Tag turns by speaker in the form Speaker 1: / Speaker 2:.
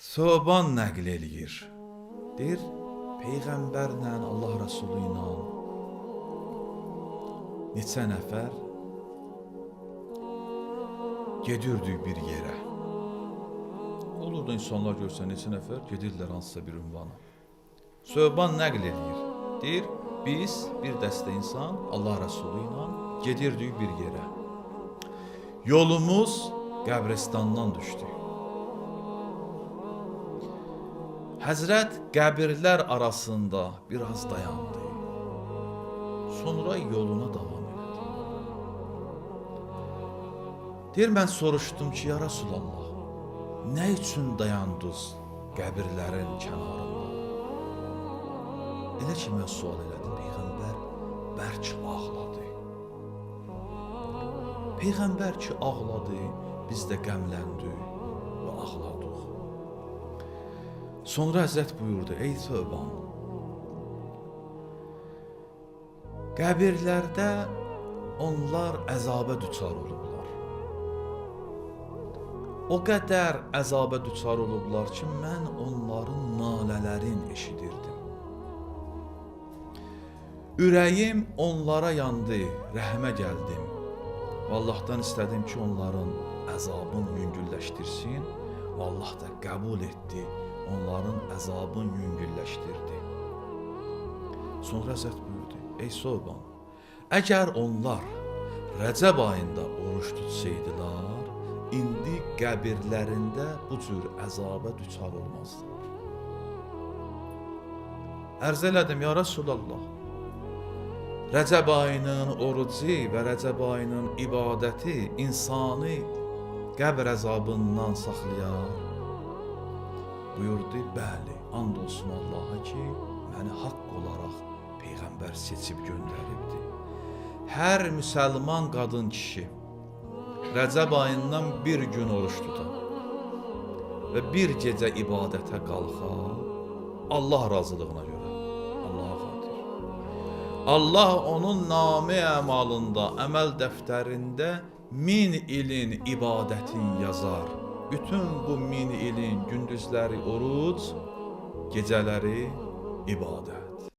Speaker 1: Söban nəql eləyir. Deyir, Peyğəmbərlə, Allah Rəsulü ilə neçə nəfər gedirdik bir yerə. Olur da insanlar görsə neçə nəfər gedirlər hansısa bir ünvana. Söban nəql eləyir. Deyir, biz bir dəstə insan Allah Rəsulü ilə gedirdik bir yerə. Yolumuz qəbristandan düşdü. Həzrət qəbirlər arasında biraz dayandı. Sonra yoluna davam elədi. Deyir, mən soruşdum ki, ya Rasulallah, nə üçün dayandınız qəbirlərin kənarında? Elə ki, mən sual elədim, Peyğəmbər bərk ağladı. Peyğəmbər ki ağladı, biz də qəmləndik və ağladıq. Sonra Həzrət buyurdu, ey Söban, qəbirlərdə onlar əzabə düçar olublar. O qədər əzabə düçar olublar ki, mən onların nalələrin eşidirdim. Ürəyim onlara yandı, rəhmə gəldim. Allahdan istədim ki, onların əzabını yüngülləşdirsin. Allah da qəbul etdi, onların əzabını yüngülləşdirdi. Sonra Həzrət buyurdu, ey Söban, əgər onlar Rəcəb ayında oruç tutsaydılar, indi qəbirlərində bu cür əzabə düçar olmazdılar. Ərz elədim, ya Rasulallah, Rəcəb ayının orucu və Rəcəb ayının ibadəti insanı qəbr əzabından saxlayar. Buyurdu, bəli, and olsun Allaha ki, məni haqq olaraq Peyğəmbər seçib göndəribdi. Hər müsəlman qadın kişi Rəcəb ayından bir gün oruç tutar və bir gecə ibadətə qalxar, Allah razılığına görə, Allaha xatir. Allah onun namı əmalında, əməl dəftərində 1000 ilin ibadətin yazar. Bütün bu 1000 ilin gündüzləri oruc, gecələri ibadət.